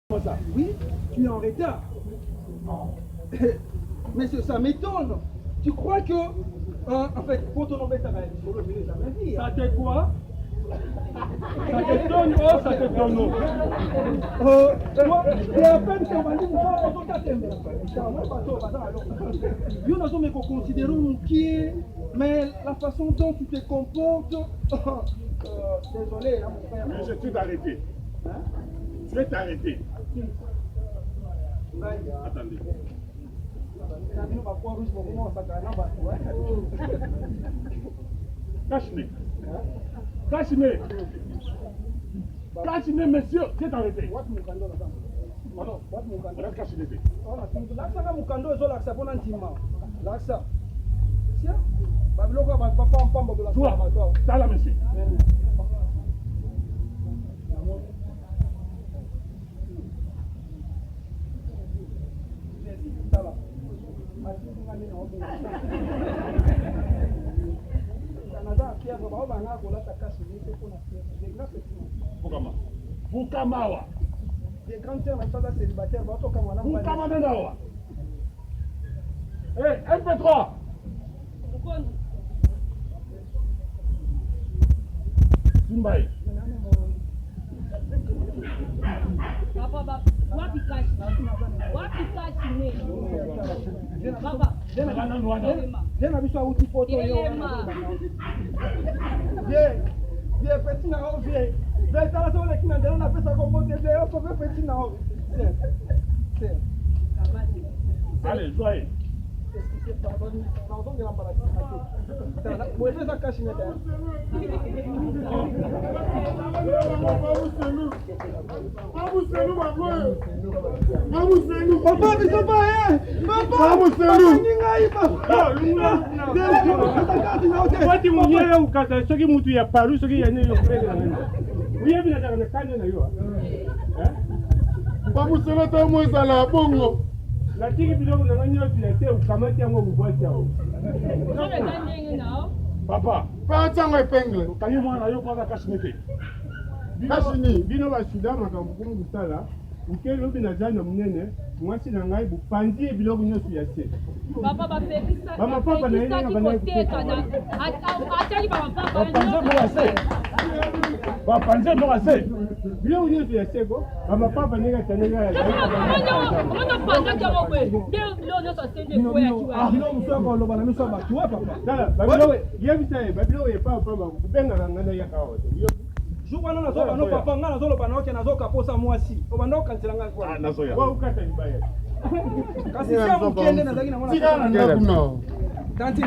Ça. Oui, tu es en retard. Mais ça m'étonne. Tu crois que, en fait, pour ton nom, ça va être solo, je ne l'ai jamais dit. Ça t'est quoi? Ça t'étonne, oh, ça t'étonne, non. Toi, tu es à peine qu'on va dire, nous sommes considérés qui, mais la façon dont tu te comportes, désolé, là, mon frère. Mais je vais t'arrêter. Je vais t'arrêter. Attendez. Cache-les. Cache-les. Cache-les, monsieur. Je vais t'arrêter. Regarde, cache-les. Toi, t'as la monsieur. Bukamawa. Des grands termes célibataires, Bukamanawa. Hey, MP3. Zumbai. Baba, wapi kashi? Wapi kashi ne? Baba, jena biso auti photo yo. Bien petit na o bien. Bien ça so le kina ndela na pesa ko monte bien o ko petit na o. C'est. Allez, joyeux. Pardon de l'embarras. Moi je ça cache net. Papa, tu sais pas, hein? Papa, Wati mwenyewe ukata soki mtu ya paru soki ya nini yokurega nani. Uye bila taka nakanya na yo. Bamuselo ta mweza la bongo. La tiki biloko na ngani yo tilete ukamati yango mubwati yao. sobe kandenge nao. Papa, Pa tanga epingle. kanyi mwana yo kwa kashineke. Kashini. Bino ba suda makambo kungu sala. Ukelo bina jana munene, mwasi na ngai bupandi biloko nyoso ya se. Baba bapekisa. Mama papa na yeye ngabana kuteka na atali baba papa. Bapanze mboka se. Bapanze mboka se. Biloko nyoso ya se ko, mama papa nega tanega ya. Ono panga jago kwe. Bilo nyoso sende kwe ya kiwa. Ah non, monsieur ko loba na miso ba tuwa papa. Dala, babilo yebisa ye, babilo ye pa papa kubenga ngana ya kawo. Juko na zo bano papa ngana zo loba na oke na zo kaposa mwasi. Obando kansela ngana kwa. Ah, nazo ya. Wa ukata ibaya. Kasi sia mukende na zaki na mwana. Tika na ndakuno. Tanti